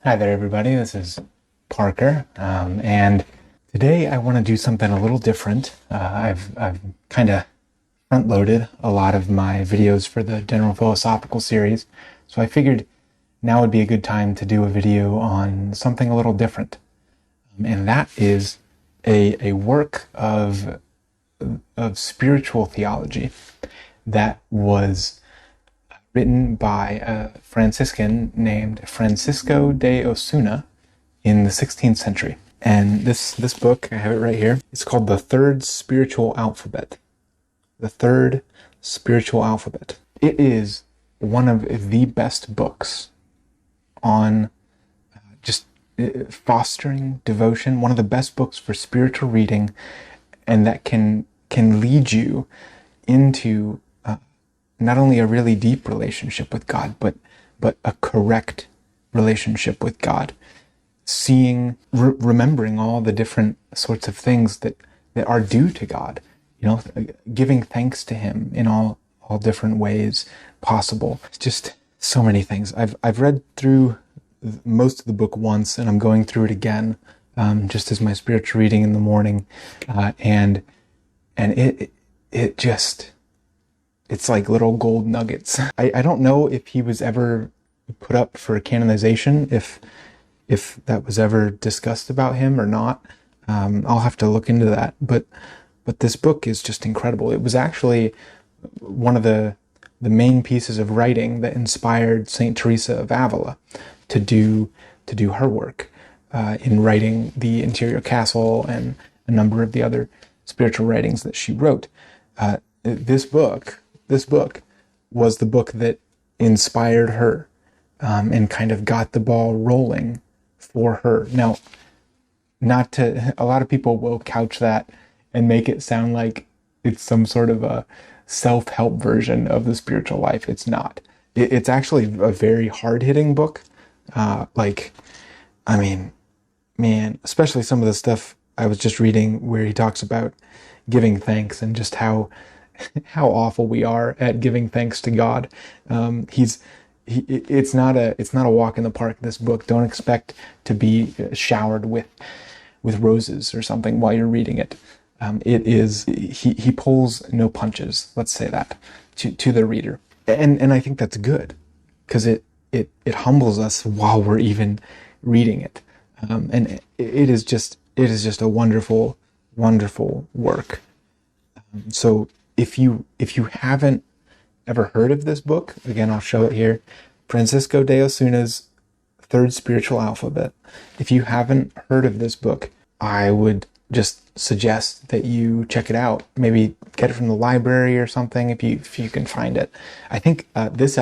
Hi there, everybody. This is Parker, and today I want to do something a little different. I've kind of front-loaded a lot of my videos for the General Philosophical series, so I figured now would be a good time to do a video on something a little different, and that is a work of spiritual theology that was written by a Franciscan named Francisco de Osuna in the 16th century. And this book, I have it right here, it's called The Third Spiritual Alphabet. The Third Spiritual Alphabet. It is one of the best books on just fostering devotion, one of the best books for spiritual reading, and that can lead you into not only a really deep relationship with God, but a correct relationship with God. Remembering all the different sorts of things that are due to God, giving thanks to Him in all different ways possible. It's just so many things. I've read through most of the book once, and I'm going through it again, just as my spiritual reading in the morning, and it just, it's like little gold nuggets. I don't know if he was ever put up for canonization, if that was ever discussed about him or not. I'll have to look into that. But this book is just incredible. It was actually one of the main pieces of writing that inspired Saint Teresa of Avila to do her work in writing the Interior Castle and a number of the other spiritual writings that she wrote. This book was the book that inspired her and kind of got the ball rolling for her. Now, a lot of people will couch that and make it sound like it's some sort of a self-help version of the spiritual life. It's not. It's actually a very hard-hitting book. Especially some of the stuff I was just reading where he talks about giving thanks and just how awful we are at giving thanks to God. It's not a walk in the park, this book. Don't expect to be showered with roses or something while you're reading it. He pulls no punches, let's say that, to the reader. And I think that's good, because it humbles us while we're even reading it. And it is just a wonderful, wonderful work. So if you haven't ever heard of this book, again, I'll show it here, Francisco de Osuna's Third Spiritual Alphabet. If you haven't heard of this book, I would just suggest that you check it out. Maybe get it from the library or something if you can find it. I think this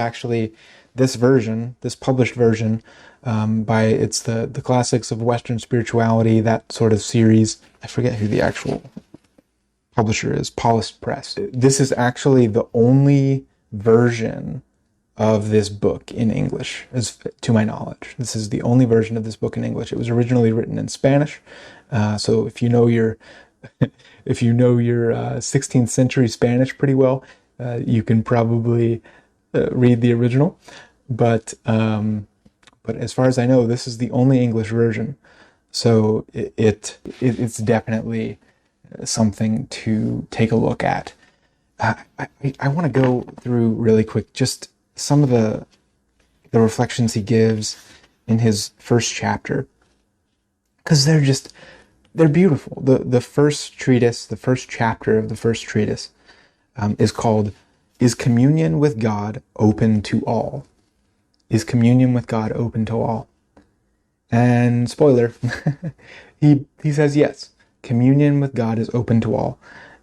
published version, it's the Classics of Western Spirituality, that sort of series. I forget who the actual publisher is, Paulist Press. This is actually the only version of this book in English, as to my knowledge. This is the only version of this book in English. It was originally written in Spanish, so if you know your 16th century Spanish pretty well, you can probably read the original. But as far as I know, this is the only English version, so it's definitely something to take a look at. I want to go through really quick just some of the reflections he gives in his first chapter, because they're beautiful. The first chapter of the first treatise is called, "Is Communion with God Open to All?" Is communion with God open to all? And spoiler, he says yes. Communion with God is open to all.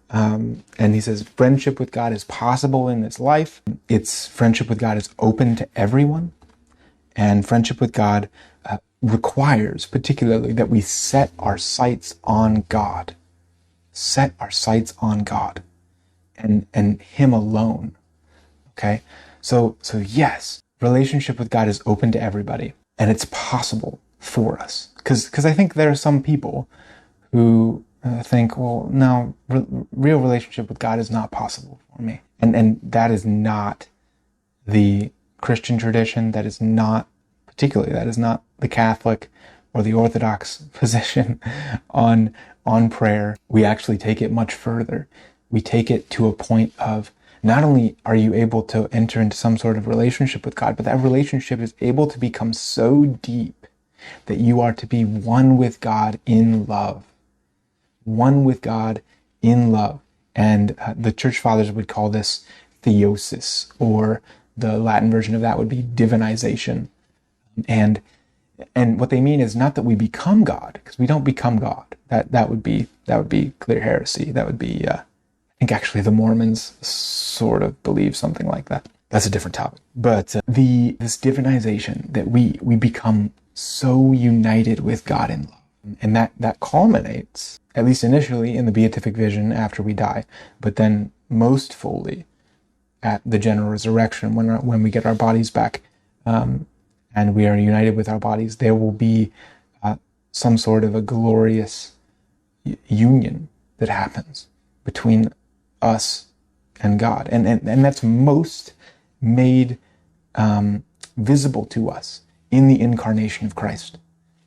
And he says friendship with God is possible in this life. Friendship with God is open to everyone. And friendship with God requires particularly that we set our sights on God. Set our sights on God and Him alone. Okay? So yes, relationship with God is open to everybody. And it's possible for us. Because I think there are some people who think, well, no, real relationship with God is not possible for me. And that is not the Christian tradition. That is not particularly, that is not the Catholic or the Orthodox position on prayer. We actually take it much further. We take it to a point of not only are you able to enter into some sort of relationship with God, but that relationship is able to become so deep that you are to be one with God in love. One with God in love. And the Church Fathers would call this theosis, or the Latin version of that would be divinization. And what they mean is not that we become God, because we don't become God. That would be clear heresy. That would be, I think actually the Mormons sort of believe something like that. That's a different topic. But this divinization, that we become so united with God in love, and that culminates, at least initially, in the beatific vision after we die, but then most fully at the general resurrection, when we get our bodies back, and we are united with our bodies. There will be some sort of a glorious union that happens between us and God, and that's most made visible to us in the incarnation of Christ.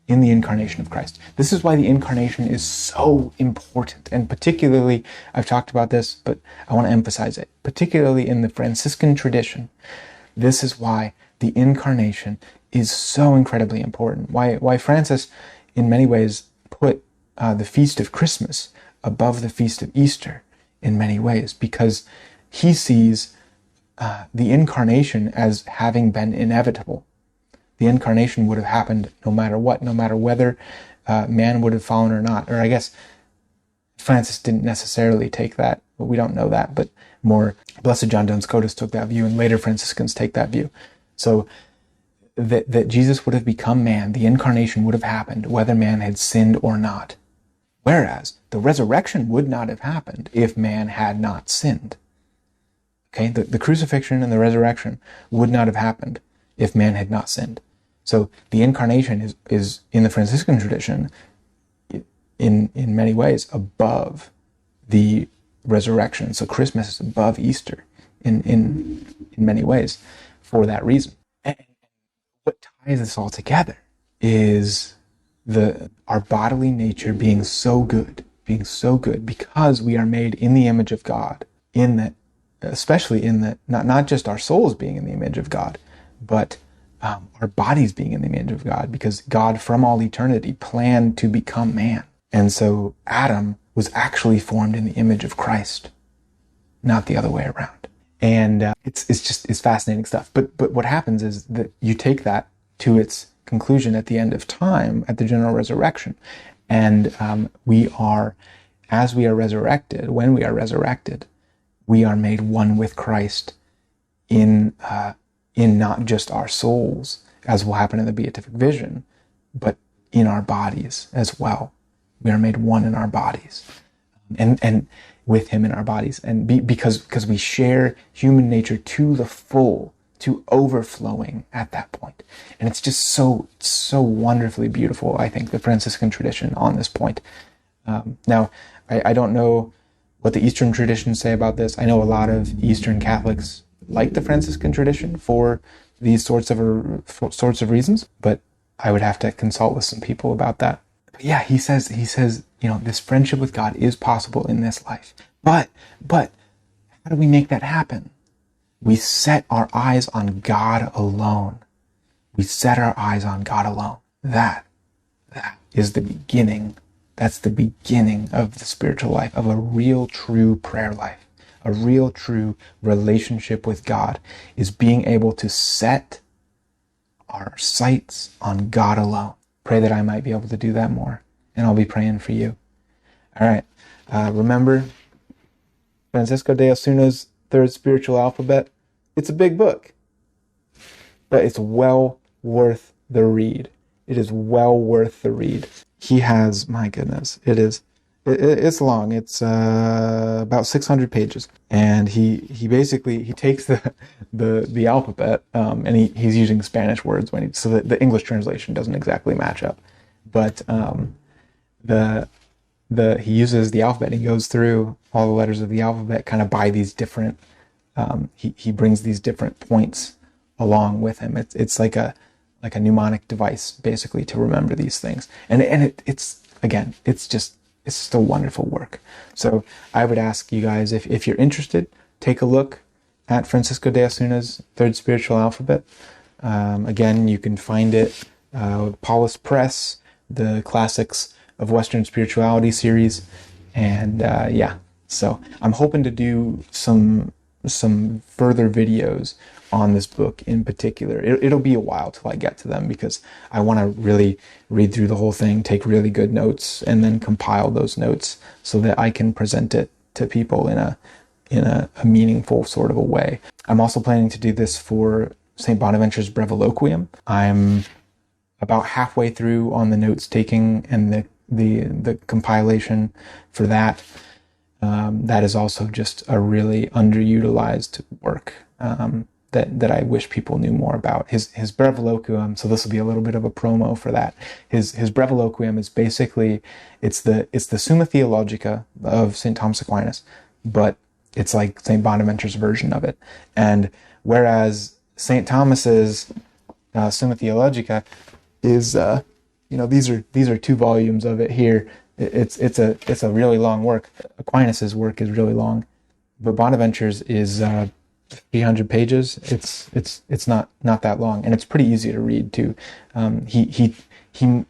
In the incarnation of Christ. This is why the incarnation is so important, and particularly, I've talked about this, but I want to emphasize it, particularly in the Franciscan tradition. This is why the incarnation is so incredibly important. Why Francis, in many ways, put the feast of Christmas above the feast of Easter in many ways, because he sees the incarnation as having been inevitable. The incarnation would have happened no matter what, no matter whether man would have fallen or not. Or I guess Francis didn't necessarily take that, but we don't know that, but more Blessed John Duns Scotus took that view, and later Franciscans take that view. So that Jesus would have become man, the incarnation would have happened whether man had sinned or not. Whereas the resurrection would not have happened if man had not sinned. Okay, the crucifixion and the resurrection would not have happened if man had not sinned. So the incarnation is in the Franciscan tradition, in many ways, above the resurrection. So Christmas is above Easter in many ways for that reason. And what ties this all together is our bodily nature being so good because we are made in the image of God, especially in that, not just our souls being in the image of God, but our bodies being in the image of God, because God from all eternity planned to become man. And so Adam was actually formed in the image of Christ, not the other way around. And it's fascinating stuff. But what happens is that you take that to its conclusion at the end of time, at the general resurrection. And when we are resurrected, we are made one with Christ in not just our souls, as will happen in the beatific vision, but in our bodies as well. We are made one in our bodies, and with him in our bodies, and because we share human nature to the full, to overflowing at that point. And it's just so wonderfully beautiful, I think, the Franciscan tradition on this point. Now, I don't know what the Eastern traditions say about this. I know a lot of Eastern Catholics like the Franciscan tradition for these sorts of reasons, but I would have to consult with some people about that. But yeah, he says, this friendship with God is possible in this life. But how do we make that happen? We set our eyes on God alone. We set our eyes on God alone. That is the beginning. That's the beginning of the spiritual life, of a real, true prayer life. A real, true relationship with God is being able to set our sights on God alone. Pray that I might be able to do that more, and I'll be praying for you. All right. Remember Francisco de Osuna's Third Spiritual Alphabet? It's a big book, but it's well worth the read. It is well worth the read. He has, my goodness, it's long. It's about 600 pages, and he basically takes the alphabet, and he's using Spanish words so that the English translation doesn't exactly match up, but he uses the alphabet. And he goes through all the letters of the alphabet, kind of by these different. He brings these different points along with him. It's like a like a mnemonic device, basically, to remember these things. And it's again, it's just a wonderful work. So I would ask you guys, if you're interested, take a look at Francisco de Osuna's Third Spiritual Alphabet. Again, you can find it Paulus Press, the Classics of Western Spirituality series, and yeah. So I'm hoping to do some further videos on this book in particular. It'll be a while till I get to them, because I want to really read through the whole thing, take really good notes, and then compile those notes so that I can present it to people in a meaningful sort of a way. I'm also planning to do this for St. Bonaventure's Breviloquium. I'm about halfway through on the notes taking and the compilation for that. That is also just a really underutilized work that I wish people knew more about. His Breviloquium, so this will be a little bit of a promo for that. His Breviloquium is basically, it's the Summa Theologica of St. Thomas Aquinas, but it's like St. Bonaventure's version of it. And whereas St. Thomas's Summa Theologica is, these are 2 volumes of it here. It's a really long work. Aquinas's work is really long, but Bonaventure's is 300 pages. It's not that long, and it's pretty easy to read too. He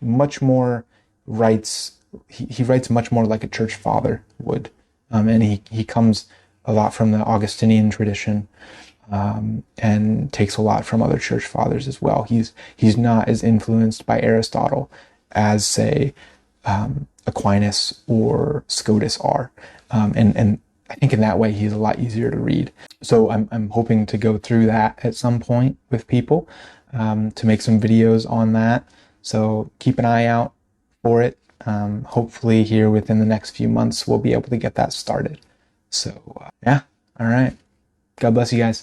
much more writes. He writes much more like a church father would, and he comes a lot from the Augustinian tradition, and takes a lot from other church fathers as well. He's not as influenced by Aristotle as, say, Aquinas or Scotus are, and I think in that way he's a lot easier to read. So I'm hoping to go through that at some point with people, to make some videos on that. So keep an eye out for it. Hopefully here within the next few months we'll be able to get that started. So yeah, all right. God bless you guys.